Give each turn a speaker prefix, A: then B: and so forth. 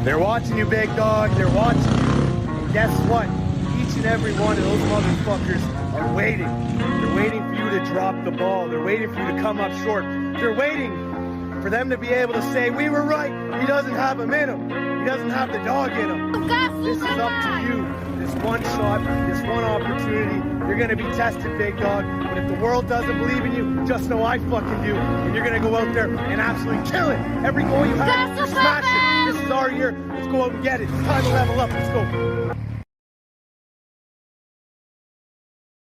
A: They're watching you, big dog. They're watching you. And guess what? Each and every one of those motherfuckers are waiting. They're waiting for you to drop the ball. They're waiting for you to come up short. They're waiting for them to be able to say, we were right. He doesn't have him in him. He doesn't have the dog in him. This is up to you. This one shot, this one opportunity. You're going to be tested, big dog. But if the world doesn't believe in you, just know I fucking do. And you're going to go out there and absolutely kill it. Every goal you have, you smash it. This is our year. Let's go out and get it. It's time to level up. Let's go.